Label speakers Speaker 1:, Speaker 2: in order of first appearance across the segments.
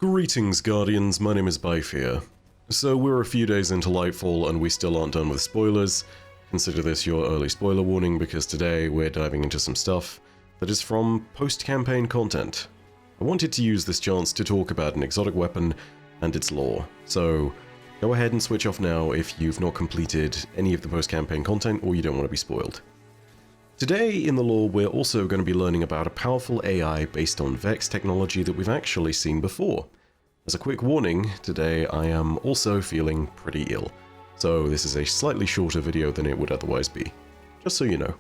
Speaker 1: Greetings, Guardians, my name is Bife here. So we're a few days into Lightfall and we still aren't done with spoilers. Consider this your early spoiler warning because today we're diving into some stuff that is from post-campaign content. I wanted to use this chance to talk about an exotic weapon and its lore, so go ahead and switch off now if you've not completed any of the post-campaign content or you don't want to be spoiled. Today in the lore we're also going to be learning about a powerful AI based on Vex technology that we've actually seen before. As a quick warning, today I am also feeling pretty ill, so this is a slightly shorter video than it would otherwise be, just so you know.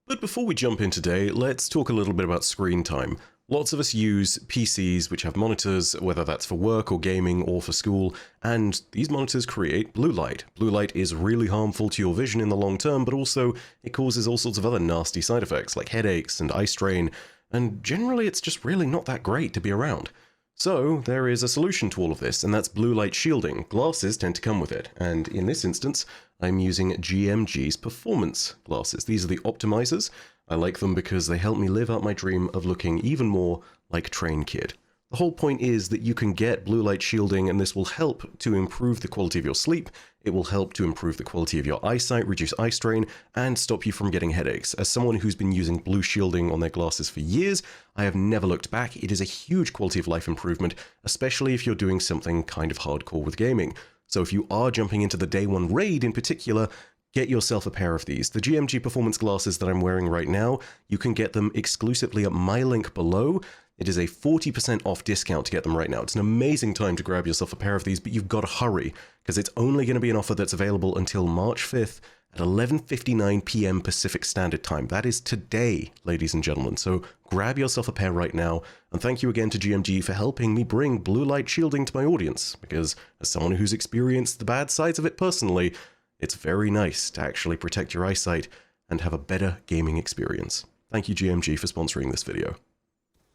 Speaker 1: But before we jump in today, let's talk a little bit about screen time. Lots of us use PCs which have monitors, whether that's for work or gaming or for school, and these monitors create blue light. Blue light is really harmful to your vision in the long term, but also it causes all sorts of other nasty side effects like headaches and eye strain, and generally it's just really not that great to be around. So there is a solution to all of this, and that's blue light shielding. Glasses tend to come with it, and in this instance, I'm using GMG's performance glasses. These are the optimizers. I like them because they help me live out my dream of looking even more like Train Kid. The whole point is that you can get blue light shielding, and this will help to improve the quality of your sleep, it will help to improve the quality of your eyesight, reduce eye strain, and stop you from getting headaches. As someone who's been using blue shielding on their glasses for years, I have never looked back. It is a huge quality of life improvement, especially if you're doing something kind of hardcore with gaming. So if you are jumping into the day one raid in particular, get yourself a pair of these. The GMG performance glasses that I'm wearing right now, you can get them exclusively at my link below. It is a 40% off discount to get them right now. It's an amazing time to grab yourself a pair of these, but you've got to hurry, because it's only going to be an offer that's available until March 5th at 11:59 p.m. Pacific Standard Time. That is today, ladies and gentlemen. So grab yourself a pair right now, and thank you again to GMG for helping me bring blue light shielding to my audience, because as someone who's experienced the bad sides of it personally, it's very nice to actually protect your eyesight and have a better gaming experience. Thank you GMG for sponsoring this video.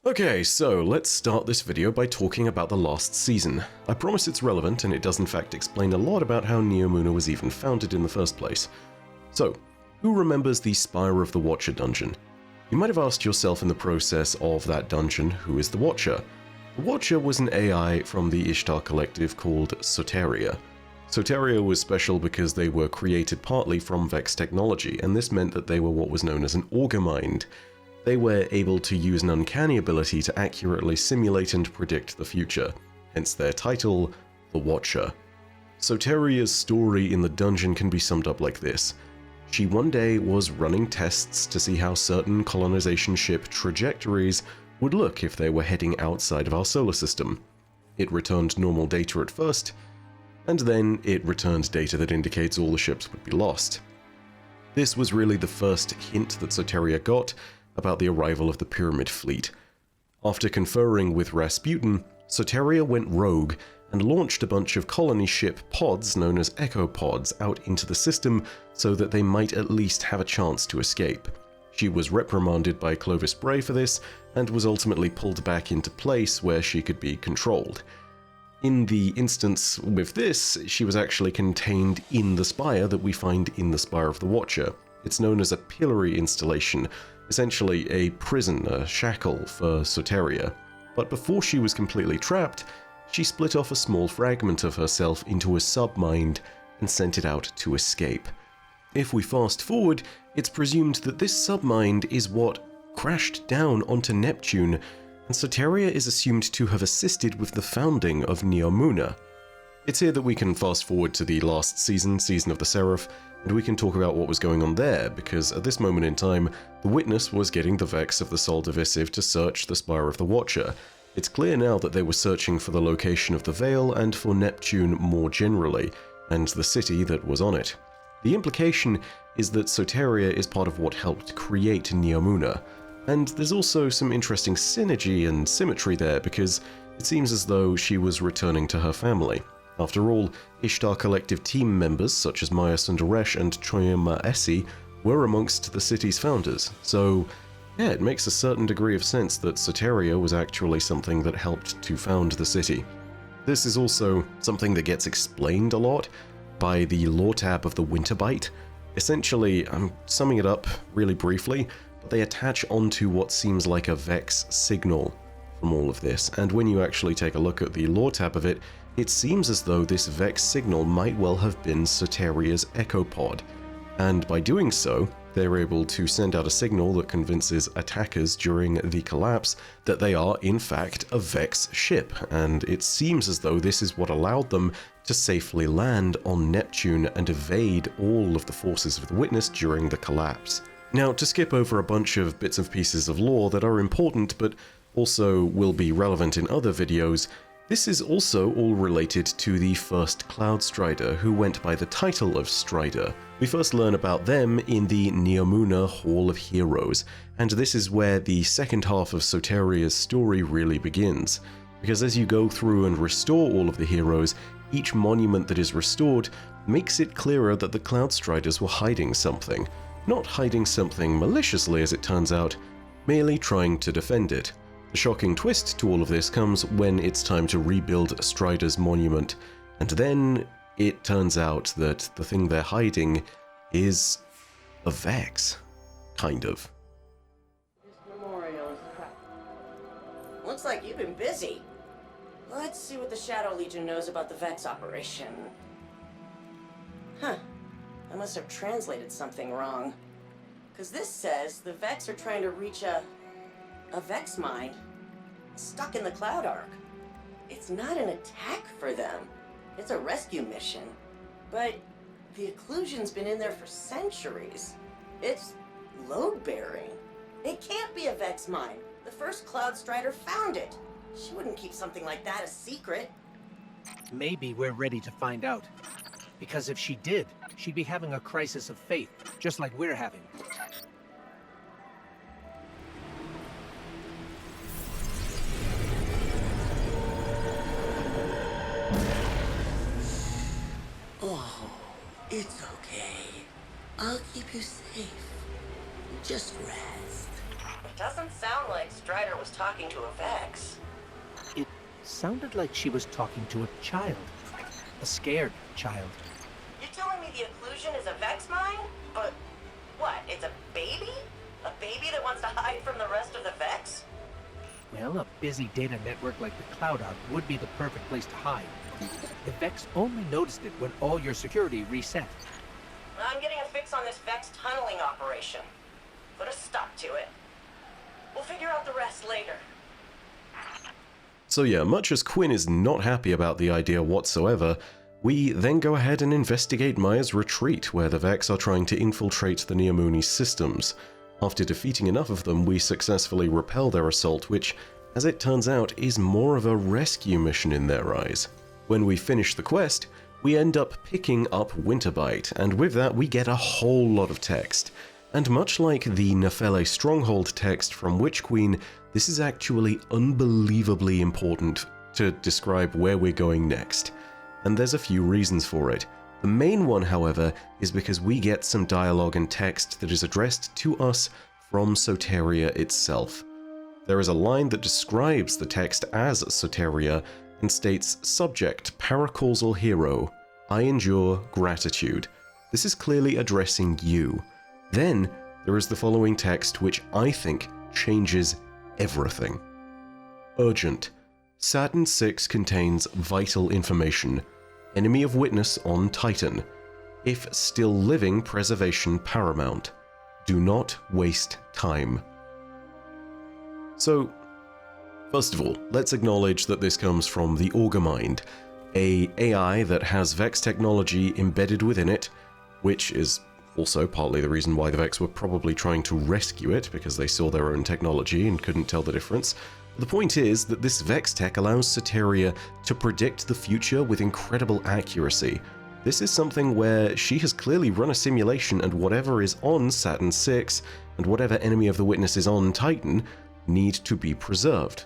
Speaker 1: Okay, so let's start this video by talking about the last season. I promise it's relevant, and it does in fact explain a lot about how Neomuna was even founded in the first place. So, who remembers the Spire of the Watcher dungeon? You might have asked yourself in the process of that dungeon, who is the Watcher? The Watcher was an AI from the Ishtar Collective called Soteria. Soteria was special because they were created partly from Vex technology, and this meant that they were what was known as an Augur Mind. They were able to use an uncanny ability to accurately simulate and predict the future, hence their title, The Watcher. Soteria's story in the dungeon can be summed up like this. She one day was running tests to see how certain colonization ship trajectories would look if they were heading outside of our solar system. It returned normal data at first, and then it returned data that indicates all the ships would be lost. This was really the first hint that Soteria got about the arrival of the Pyramid Fleet. After conferring with Rasputin, Soteria went rogue and launched a bunch of colony ship pods known as Echo Pods out into the system so that they might at least have a chance to escape. She was reprimanded by Clovis Bray for this and was ultimately pulled back into place where she could be controlled. In the instance with this, she was actually contained in the spire that we find in the Spire of the Watcher. It's known as a pillory installation, essentially a prison, a shackle for Soteria. But before she was completely trapped, she split off a small fragment of herself into a sub-mind and sent it out to escape. If we fast forward, it's presumed that this sub-mind is what crashed down onto Neptune, and Soteria is assumed to have assisted with the founding of Neomuna. It's here that we can fast forward to the last season, Season of the Seraph, and we can talk about what was going on there, because at this moment in time, the Witness was getting the Vex of the Sol Divisive to search the Spire of the Watcher. It's clear now that they were searching for the location of the Veil and for Neptune more generally, and the city that was on it. The implication is that Soteria is part of what helped create Neomuna, and there's also some interesting synergy and symmetry there because it seems as though she was returning to her family. After all, Ishtar Collective team members such as Maya Sundaresh and Choyama Essie were amongst the city's founders, so yeah, it makes a certain degree of sense that Soteria was actually something that helped to found the city. This is also something that gets explained a lot by the lore tab of the Winterbite. Essentially, I'm summing it up really briefly, but they attach onto what seems like a Vex signal from all of this, and when you actually take a look at the lore tab of it, it seems as though this Vex signal might well have been Soteria's Echo Pod, and by doing so, they're able to send out a signal that convinces attackers during the collapse that they are in fact a Vex ship, and it seems as though this is what allowed them to safely land on Neptune and evade all of the forces of the Witness during the collapse. Now, to skip over a bunch of bits and pieces of lore that are important but also will be relevant in other videos, this is also all related to the first Cloud Strider, who went by the title of Strider. We first learn about them in the Neomuna Hall of Heroes, and this is where the second half of Soteria's story really begins, because as you go through and restore all of the heroes, each monument that is restored makes it clearer that the Cloud Striders were hiding something. Not hiding something maliciously, as it turns out, merely trying to defend it. The shocking twist to all of this comes when it's time to rebuild Strider's monument, and then it turns out that the thing they're hiding is a Vex. Kind of.
Speaker 2: This memorial is crap. Looks like you've been busy. Let's see what the Shadow Legion knows about the Vex operation. Huh. I must have translated something wrong. Because this says the Vex are trying to reach a Vex mine stuck in the Cloud Arc. It's not an attack for them. It's a rescue mission. But the occlusion's been in there for centuries. It's load-bearing. It can't be a Vex mine. The first Cloud Strider found it. She wouldn't keep something like that a secret.
Speaker 3: Maybe we're ready to find out. Because if she did, she'd be having a crisis of faith, just like we're having.
Speaker 2: Oh, it's okay. I'll keep you safe. Just rest. It doesn't sound like Strider was talking to a Vex.
Speaker 3: It sounded like she was talking to a child. A scared child.
Speaker 2: You're telling me the occlusion is a Vex mine? But what, it's a baby? A baby that wants to hide from the rest of the Vex?
Speaker 3: Well, a busy data network like the Cloud Arc would be the perfect place to hide. The Vex only noticed it when all your security reset.
Speaker 2: I'm getting a fix on this Vex tunneling operation. Put a stop to it. We'll figure out the rest later.
Speaker 1: So yeah, much as Quinn is not happy about the idea whatsoever, we then go ahead and investigate Maya's retreat, where the Vex are trying to infiltrate the Neomuni systems. After defeating enough of them, we successfully repel their assault, which, as it turns out, is more of a rescue mission in their eyes. When we finish the quest, we end up picking up Winterbite, and with that we get a whole lot of text. And much like the Nephele Stronghold text from Witch Queen, this is actually unbelievably important to describe where we're going next. And there's a few reasons for it. The main one, however, is because we get some dialogue and text that is addressed to us from Soteria itself. There is a line that describes the text as Soteria and states, "Subject, paracausal hero, I endure gratitude." This is clearly addressing you. Then, there is the following text which I think changes everything. Urgent. Saturn 6 contains vital information. Enemy of Witness on Titan. If still living, preservation paramount. Do not waste time. So, first of all, let's acknowledge that this comes from the Augermind, a AI that has Vex technology embedded within it, which is also partly the reason why the Vex were probably trying to rescue it, because they saw their own technology and couldn't tell the difference. The point is that this Vex tech allows Soteria to predict the future with incredible accuracy. This is something where she has clearly run a simulation, and whatever is on Saturn 6 and whatever enemy of the Witness is on Titan need to be preserved.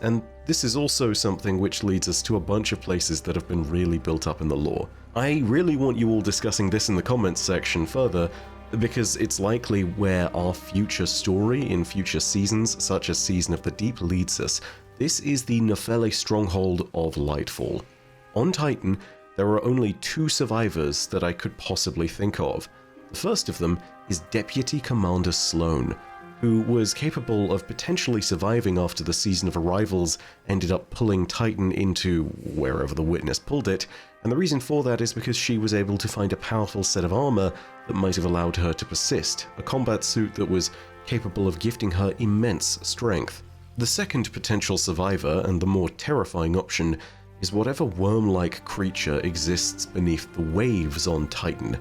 Speaker 1: And this is also something which leads us to a bunch of places that have been really built up in the lore. I really want you all discussing this in the comments section further, because it's likely where our future story in future seasons, such as Season of the Deep, leads us. This is the Nephele Stronghold of Lightfall. On Titan, there are only 2 survivors that I could possibly think of. The first of them is Deputy Commander Sloan. who was capable of potentially surviving after the season of arrivals ended up pulling Titan into wherever the witness pulled it, and the reason for that is because she was able to find a powerful set of armor that might have allowed her to persist, a combat suit that was capable of gifting her immense strength. The second potential survivor, and the more terrifying option, is whatever worm-like creature exists beneath the waves on Titan.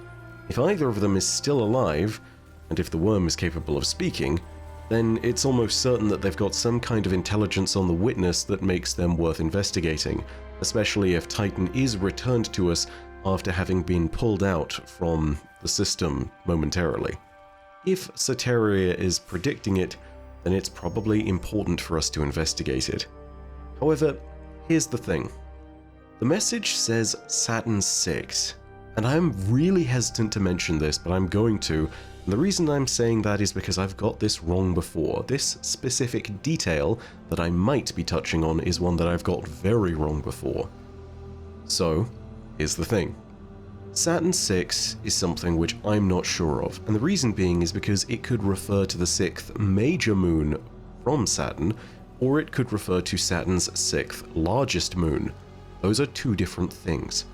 Speaker 1: If either of them is still alive, and if the worm is capable of speaking, then it's almost certain that they've got some kind of intelligence on the witness that makes them worth investigating, especially if Titan is returned to us after having been pulled out from the system momentarily. If Soteria is predicting it, then it's probably important for us to investigate it. However, here's the thing. The message says Saturn 6, and I'm really hesitant to mention this, but I'm going to. And the reason I'm saying that is because I've got this wrong before. This specific detail that I might be touching on is one that I've got very wrong before. So, here's the thing. Saturn 6 is something which I'm not sure of, and the reason being is because it could refer to the 6th major moon from Saturn, or it could refer to Saturn's 6th largest moon. Those are two different things.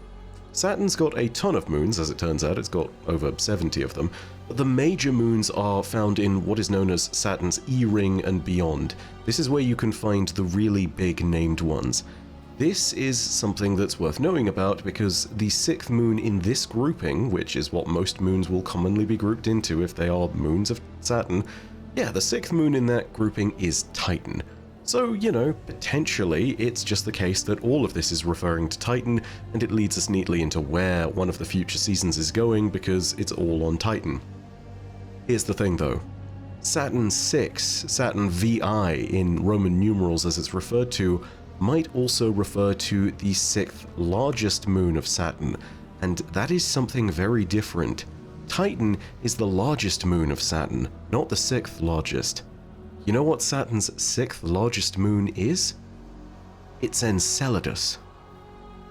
Speaker 1: Saturn's got a ton of moons, as it turns out, it's got over 70 of them, but the major moons are found in what is known as Saturn's E-ring and beyond. This is where you can find the really big named ones. This is something that's worth knowing about because the 6th moon in this grouping, which is what most moons will commonly be grouped into if they are moons of Saturn, yeah, the 6th moon in that grouping is Titan. So, you know, potentially it's just the case that all of this is referring to Titan, and it leads us neatly into where one of the future seasons is going because it's all on Titan. Here's the thing though. Saturn 6, Saturn VI in Roman numerals as it's referred to, might also refer to the 6th largest moon of Saturn, and that is something very different. Titan is the largest moon of Saturn, not the 6th largest. You know what Saturn's 6th largest moon is? It's Enceladus.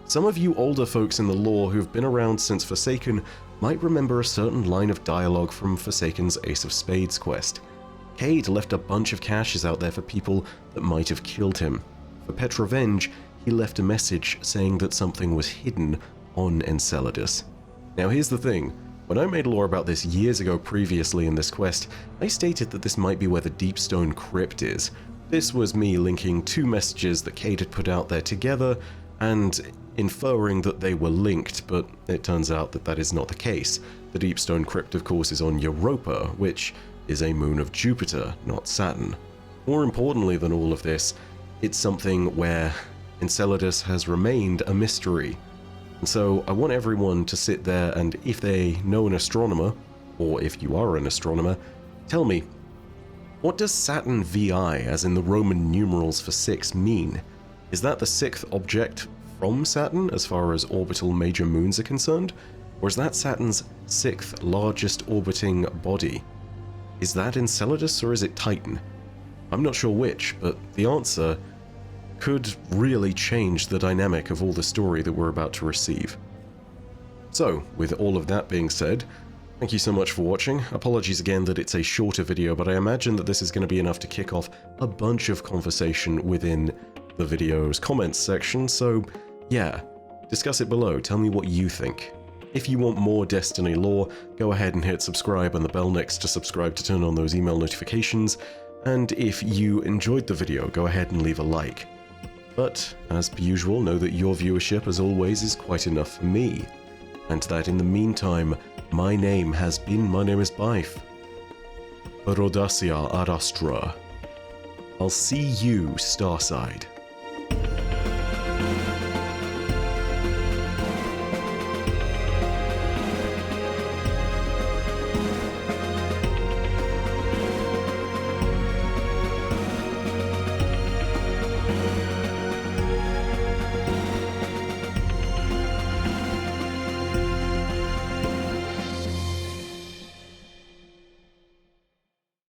Speaker 1: Some of you older folks in the lore who've been around since Forsaken might remember a certain line of dialogue from Forsaken's Ace of Spades quest. Cayde left a bunch of caches out there for people that might have killed him. For Petrovenge, he left a message saying that something was hidden on Enceladus. Now here's the thing. When I made lore about this years ago previously in this quest, I stated that this might be where the Deepstone Crypt is. This was me linking two messages that Cayde had put out there together, and inferring that they were linked, but it turns out that that is not the case. The Deepstone Crypt, of course, is on Europa, which is a moon of Jupiter, not Saturn. More importantly than all of this, it's something where Enceladus has remained a mystery. And so I want everyone to sit there and, if they know an astronomer, or if you are an astronomer, tell me, what does Saturn VI, as in the Roman numerals for 6, mean? Is that the 6th object from Saturn as far as orbital major moons are concerned? Or is that Saturn's 6th largest orbiting body? Is that Enceladus or is it Titan? I'm not sure which, but the answer could really change the dynamic of all the story that we're about to receive. So, with all of that being said, thank you so much for watching. Apologies again that it's a shorter video, but I imagine that this is going to be enough to kick off a bunch of conversation within the video's comments section, so yeah, discuss it below, tell me what you think. If you want more Destiny lore, go ahead and hit subscribe and the bell next to subscribe to turn on those email notifications, and if you enjoyed the video, go ahead and leave a like. But, as per usual, know that your viewership, as always, is quite enough for me, and that in the meantime, my name is Bife. Rhodacia ad Astra. I'll see you, Starside.